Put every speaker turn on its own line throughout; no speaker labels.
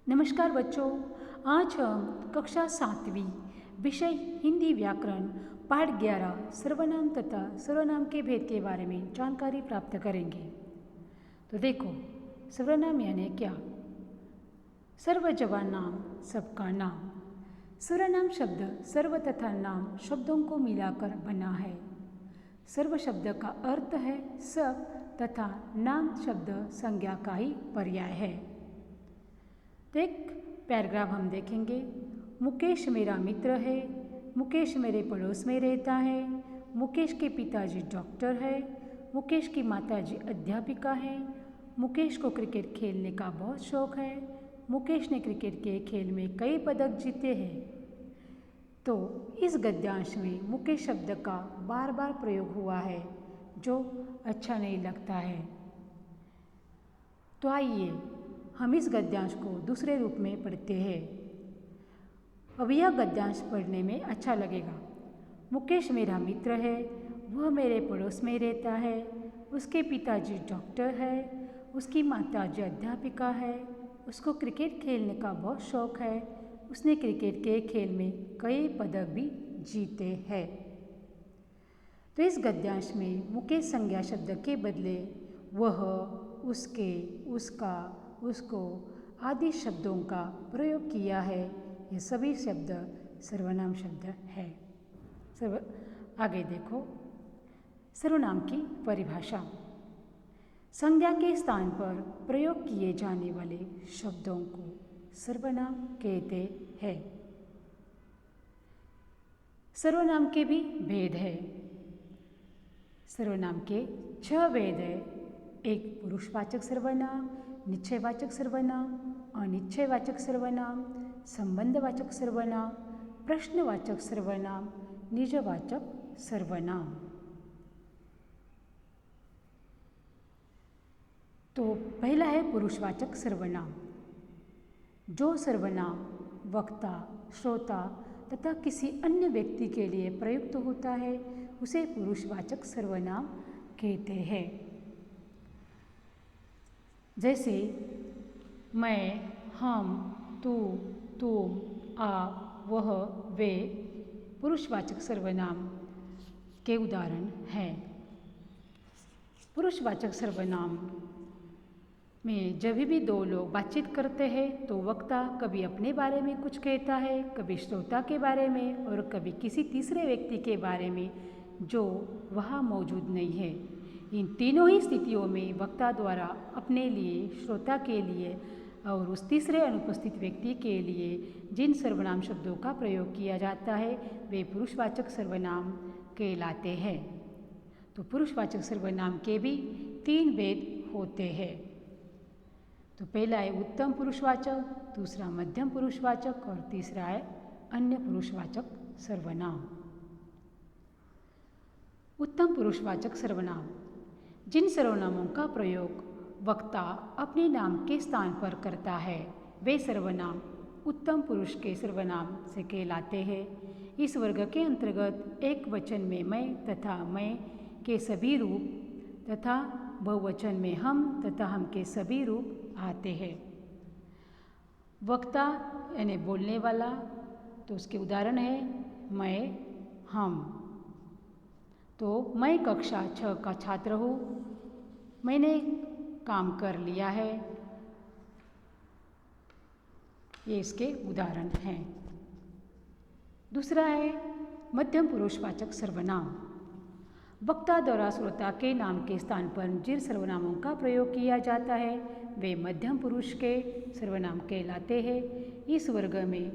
नमस्कार बच्चों, आज हम कक्षा 7वीं विषय हिंदी व्याकरण पाठ 11 सर्वनाम तथा सर्वनाम के भेद के बारे में जानकारी प्राप्त करेंगे। तो देखो, सर्वनाम यानी क्या? सर्व जवान नाम, सबका नाम। सर्वनाम शब्द सर्व तथा नाम शब्दों को मिलाकर बना है। सर्व शब्द का अर्थ है सब तथा नाम शब्द संज्ञा का ही पर्याय है। तो एक पैराग्राफ हम देखेंगे। मुकेश मेरा मित्र है। मुकेश मेरे पड़ोस में रहता है। मुकेश के पिताजी डॉक्टर है। मुकेश की माताजी अध्यापिका है। मुकेश को क्रिकेट खेलने का बहुत शौक है। मुकेश ने क्रिकेट के खेल में कई पदक जीते हैं। तो इस गद्यांश में मुकेश शब्द का बार बार प्रयोग हुआ है, जो अच्छा नहीं लगता है। तो आइए हम इस गद्यांश को दूसरे रूप में पढ़ते हैं। अब यह गद्यांश पढ़ने में अच्छा लगेगा। मुकेश मेरा मित्र है। वह मेरे पड़ोस में रहता है। उसके पिताजी डॉक्टर है। उसकी माताजी अध्यापिका है। उसको क्रिकेट खेलने का बहुत शौक है। उसने क्रिकेट के खेल में कई पदक भी जीते हैं। तो इस गद्यांश में मुकेश संज्ञा शब्द के बदले वह, उसके, उसका, उसको आदि शब्दों का प्रयोग किया है। ये सभी शब्द सर्वनाम शब्द है। आगे देखो, सर्वनाम की परिभाषा। संज्ञा के स्थान पर प्रयोग किए जाने वाले शब्दों को सर्वनाम कहते हैं। सर्वनाम के भी भेद है। सर्वनाम के 6 भेद है। एक पुरुषवाचक सर्वनाम, निश्चयवाचक सर्वनाम, अनिश्चयवाचक सर्वनाम, संबंधवाचक सर्वनाम, प्रश्नवाचक सर्वनाम, निजवाचक सर्वनाम। तो पहला है पुरुषवाचक सर्वनाम। जो सर्वनाम वक्ता, श्रोता तथा किसी अन्य व्यक्ति के लिए प्रयुक्त होता है, उसे पुरुषवाचक सर्वनाम कहते हैं। जैसे मैं, हम, तू, तुम, आप, वह, वे पुरुषवाचक सर्वनाम के उदाहरण हैं। पुरुषवाचक सर्वनाम में जब भी दो लोग बातचीत करते हैं तो वक्ता कभी अपने बारे में कुछ कहता है, कभी श्रोता के बारे में और कभी किसी तीसरे व्यक्ति के बारे में जो वहाँ मौजूद नहीं है। इन तीनों ही स्थितियों में वक्ता द्वारा अपने लिए, श्रोता के लिए और उस तीसरे अनुपस्थित व्यक्ति के लिए जिन सर्वनाम शब्दों का प्रयोग किया जाता है वे पुरुषवाचक सर्वनाम कहलाते हैं। तो पुरुषवाचक सर्वनाम के भी 3 भेद होते हैं। तो पहला है उत्तम पुरुषवाचक, दूसरा मध्यम पुरुषवाचक और तीसरा है अन्य पुरुषवाचक सर्वनाम। उत्तम पुरुषवाचक सर्वनाम जिन सर्वनामों का प्रयोग वक्ता अपने नाम के स्थान पर करता है वे सर्वनाम उत्तम पुरुष के सर्वनाम से कहलाते हैं। इस वर्ग के अंतर्गत एक वचन में मैं तथा मैं के सभी रूप तथा बहुवचन में हम तथा हम के सभी रूप आते हैं। वक्ता यानी बोलने वाला, तो उसके उदाहरण है मैं, हम। तो मैं कक्षा 6 का छात्र हूँ। मैंने काम कर लिया है। ये इसके उदाहरण हैं। दूसरा है मध्यम पुरुषवाचक सर्वनाम। वक्ता द्वारा श्रोता के नाम के स्थान पर जिन सर्वनामों का प्रयोग किया जाता है वे मध्यम पुरुष के सर्वनाम कहलाते हैं। इस वर्ग में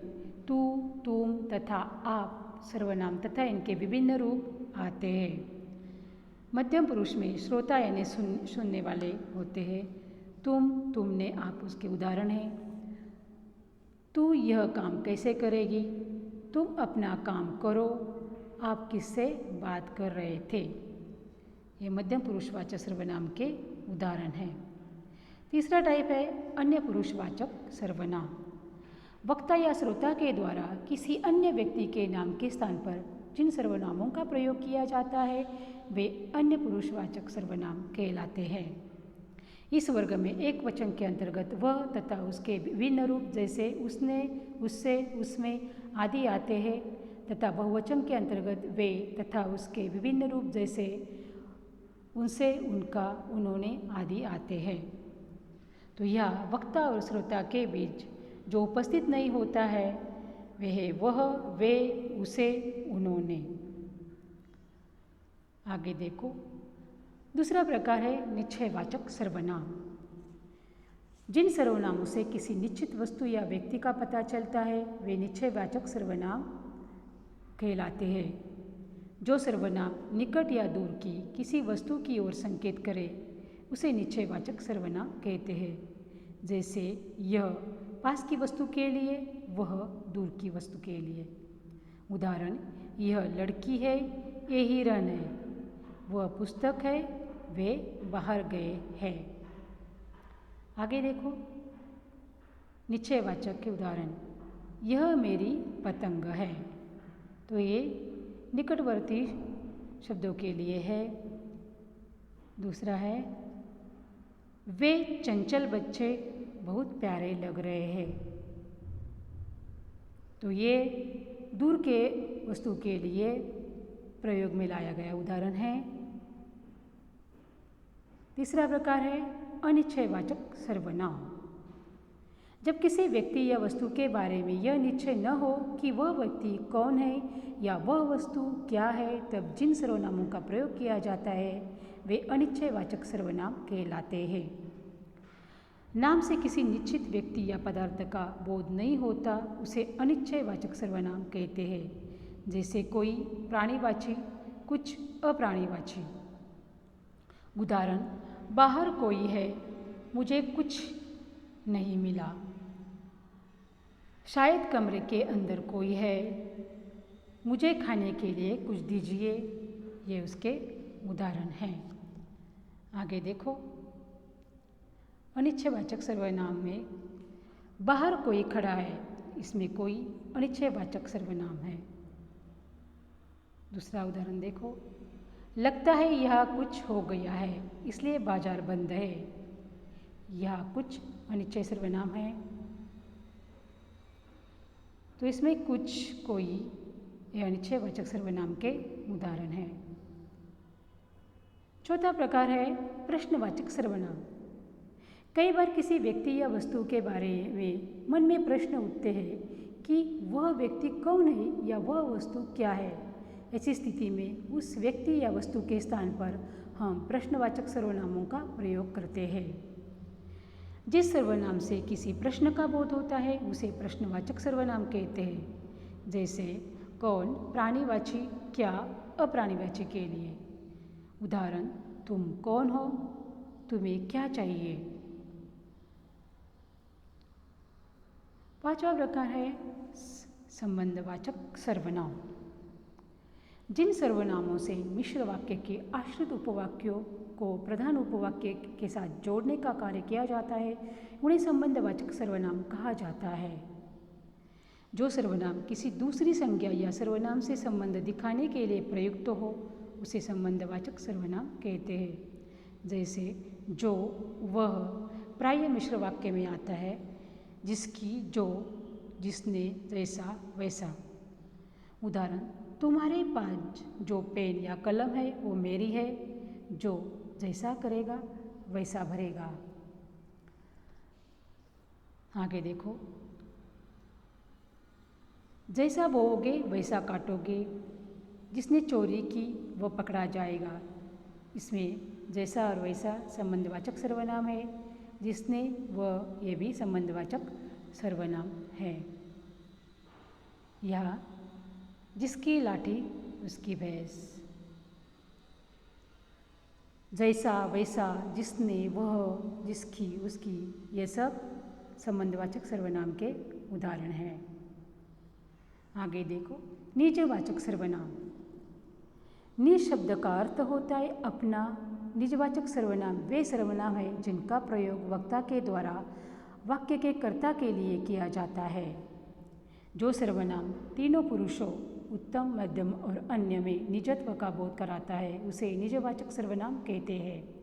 तू, तुम तथा आप सर्वनाम तथा इनके विभिन्न रूप आते हैं। मध्यम पुरुष में श्रोता यानी सुनने वाले होते हैं। तुम, तुमने, आप उसके उदाहरण हैं। तू यह काम कैसे करेगी? तुम अपना काम करो। आप किससे बात कर रहे थे? ये मध्यम पुरुषवाचक सर्वनाम के उदाहरण हैं। तीसरा टाइप है अन्य पुरुषवाचक सर्वनाम। वक्ता या श्रोता के द्वारा किसी अन्य व्यक्ति के नाम के स्थान पर जिन सर्वनामों का प्रयोग किया जाता है वे अन्य पुरुषवाचक सर्वनाम कहलाते हैं। इस वर्ग में एक वचन के अंतर्गत वह तथा उसके विभिन्न रूप जैसे उसने, उससे, उसमें आदि आते हैं तथा बहुवचन के अंतर्गत वे तथा उसके विभिन्न रूप जैसे उनसे, उनका, उन्होंने आदि आते हैं। तो यह वक्ता और श्रोता के बीच जो उपस्थित नहीं होता है वह, वे, उसे, उन्होंने। आगे देखो, दूसरा प्रकार है निश्चयवाचक सर्वनाम। जिन सर्वनामों से किसी निश्चित वस्तु या व्यक्ति का पता चलता है वे निश्चयवाचक सर्वनाम कहलाते हैं। जो सर्वनाम निकट या दूर की किसी वस्तु की ओर संकेत करे उसे निश्चयवाचक सर्वनाम कहते हैं। जैसे यह पास की वस्तु के लिए, वह दूर की वस्तु के लिए। उदाहरण, यह लड़की है, ये हिरन है, वह पुस्तक है, वे बाहर गए हैं। आगे देखो, निश्चयवाचक के उदाहरण, यह मेरी पतंग है। तो ये निकटवर्ती शब्दों के लिए है। दूसरा है, वे चंचल बच्चे बहुत प्यारे लग रहे हैं। तो ये दूर के वस्तु के लिए प्रयोग में लाया गया उदाहरण है। तीसरा प्रकार है अनिश्चयवाचक सर्वनाम। जब किसी व्यक्ति या वस्तु के बारे में यह निश्चय न हो कि वह व्यक्ति कौन है या वह वस्तु क्या है, तब जिन सर्वनामों का प्रयोग किया जाता है वे अनिश्चयवाचक सर्वनाम कहलाते हैं। नाम से किसी निश्चित व्यक्ति या पदार्थ का बोध नहीं होता उसे अनिश्चयवाचक सर्वनाम कहते हैं। जैसे कोई प्राणीवाची, कुछ अप्राणीवाची। उदाहरण, बाहर कोई है, मुझे कुछ नहीं मिला। शायद कमरे के अंदर कोई है, मुझे खाने के लिए कुछ दीजिए। ये उसके उदाहरण हैं। आगे देखो, अनिश्चयवाचक सर्वनाम में बाहर कोई खड़ा है, इसमें कोई अनिश्चयवाचक सर्वनाम है। दूसरा उदाहरण देखो, लगता है यह कुछ हो गया है इसलिए बाजार बंद है। यह कुछ अनिश्चय सर्वनाम है। तो इसमें कुछ, कोई ये अनिश्चयवाचक सर्वनाम के उदाहरण हैं। चौथा प्रकार है प्रश्नवाचक सर्वनाम। कई बार किसी व्यक्ति या वस्तु के बारे में मन में प्रश्न उठते हैं कि वह व्यक्ति कौन है या वह वस्तु क्या है। ऐसी स्थिति में उस व्यक्ति या वस्तु के स्थान पर हम प्रश्नवाचक सर्वनामों का प्रयोग करते हैं। जिस सर्वनाम से किसी प्रश्न का बोध होता है उसे प्रश्नवाचक सर्वनाम कहते हैं। जैसे कौन प्राणीवाची, क्या अप्राणीवाची के लिए। उदाहरण, तुम कौन हो, तुम्हें क्या चाहिए। पांचवा प्रकार है संबंधवाचक सर्वनाम। जिन सर्वनामों से मिश्र वाक्य के आश्रित उपवाक्यों को प्रधान उपवाक्य के साथ जोड़ने का कार्य किया जाता है उन्हें संबंधवाचक सर्वनाम कहा जाता है। जो सर्वनाम किसी दूसरी संज्ञा या सर्वनाम से संबंध दिखाने के लिए प्रयुक्त हो उसे संबंधवाचक सर्वनाम कहते हैं। जैसे जो, वह प्राय मिश्र वाक्य में आता है। जिसकी, जो, जिसने, जैसा, वैसा। उदाहरण, तुम्हारे पास जो पेन या कलम है वो मेरी है। जो जैसा करेगा वैसा भरेगा। आगे देखो, जैसा बोओगे वैसा काटोगे। जिसने चोरी की वो पकड़ा जाएगा। इसमें जैसा और वैसा संबंधवाचक सर्वनाम है। जिसने, वह, ये भी संबंधवाचक सर्वनाम है। यह जिसकी लाठी उसकी भैंस। जैसा, वैसा, जिसने, वह, जिसकी, उसकी, ये सब संबंधवाचक सर्वनाम के उदाहरण हैं। आगे देखो, निजवाचक सर्वनाम। निज शब्द का अर्थ होता है अपना। निजवाचक सर्वनाम वे सर्वनाम है जिनका प्रयोग वक्ता के द्वारा वाक्य के कर्ता के लिए किया जाता है। जो सर्वनाम तीनों पुरुषों उत्तम, मध्यम और अन्य में निजत्व का बोध कराता है उसे निजवाचक सर्वनाम कहते हैं।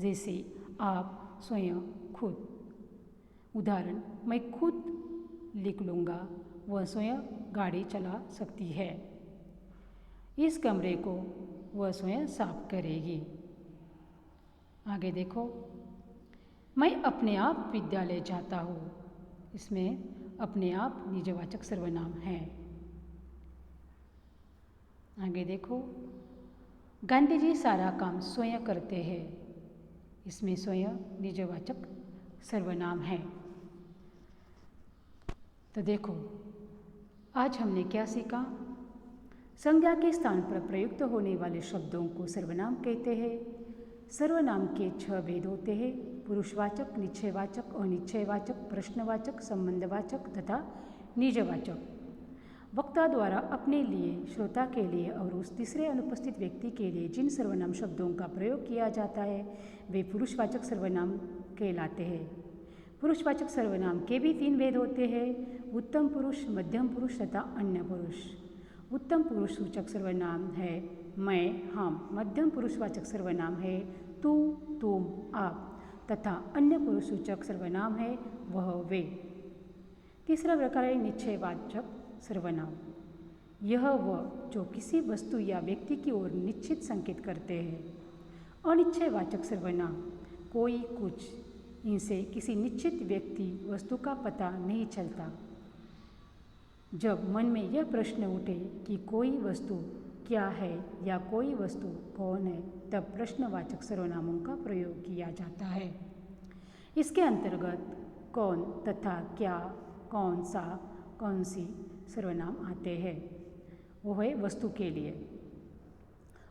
जैसे आप, स्वयं, खुद। उदाहरण, मैं खुद लिख लूँगा, वह स्वयं गाड़ी चला सकती है। इस कमरे को वह स्वयं साफ करेगी। आगे देखो, मैं अपने आप विद्यालय जाता हूँ। इसमें अपने आप निजवाचक सर्वनाम है। आगे देखो, गांधी जी सारा काम स्वयं करते हैं। इसमें स्वयं निजवाचक सर्वनाम है। तो देखो, आज हमने क्या सीखा? संज्ञा के स्थान पर प्रयुक्त होने वाले शब्दों को सर्वनाम कहते हैं। सर्वनाम के 6 भेद होते हैं: पुरुषवाचक, निश्चयवाचक, अनिश्चयवाचक, प्रश्नवाचक, संबंधवाचक तथा निजवाचक। वक्ता द्वारा अपने लिए, श्रोता के लिए और उस तीसरे अनुपस्थित व्यक्ति के लिए जिन सर्वनाम शब्दों का प्रयोग किया जाता है वे पुरुषवाचक सर्वनाम कहलाते हैं। पुरुषवाचक सर्वनाम के भी 3 भेद होते हैं: उत्तम पुरुष, मध्यम पुरुष तथा अन्य पुरुष। उत्तम पुरुष सूचक सर्वनाम है मैं, हम। मध्यम पुरुषवाचक सर्वनाम है तू, तुम, आप तथा अन्य पुरुष सूचक सर्वनाम है वह, वे। तीसरा प्रकार है निश्चयवाचक सर्वनाम। यह वह जो किसी वस्तु या व्यक्ति की ओर निश्चित संकेत करते हैं। अनिश्चयवाचक सर्वनाम कोई, कुछ। इनसे किसी निश्चित व्यक्ति, वस्तु का पता नहीं चलता। जब मन में यह प्रश्न उठे कि कोई वस्तु क्या है या कोई वस्तु कौन है, तब प्रश्नवाचक सर्वनामों का प्रयोग किया जाता है। इसके अंतर्गत कौन तथा क्या, कौन सा, कौन सी सर्वनाम आते हैं। वो है वस्तु के लिए।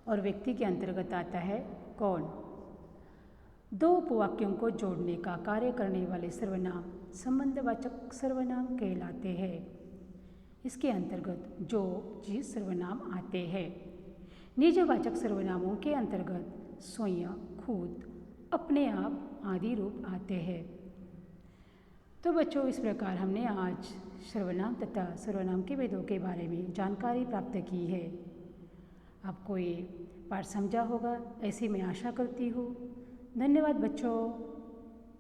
और व्यक्ति के अंतर्गत आता है कौन। 2 उपवाक्यों को जोड़ने का कार्य करने वाले सर्वनाम संबंधवाचक सर्वनाम कहलाते हैं। इसके अंतर्गत जो, जिस सर्वनाम आते हैं। निजवाचक सर्वनामों के अंतर्गत स्वयं, खुद, अपने आप आदि रूप आते हैं। तो बच्चों, इस प्रकार हमने आज सर्वनाम तथा सर्वनाम के भेदों के बारे में जानकारी प्राप्त की है। आपको ये पाठ समझा होगा ऐसी मैं आशा करती हूँ। धन्यवाद बच्चों।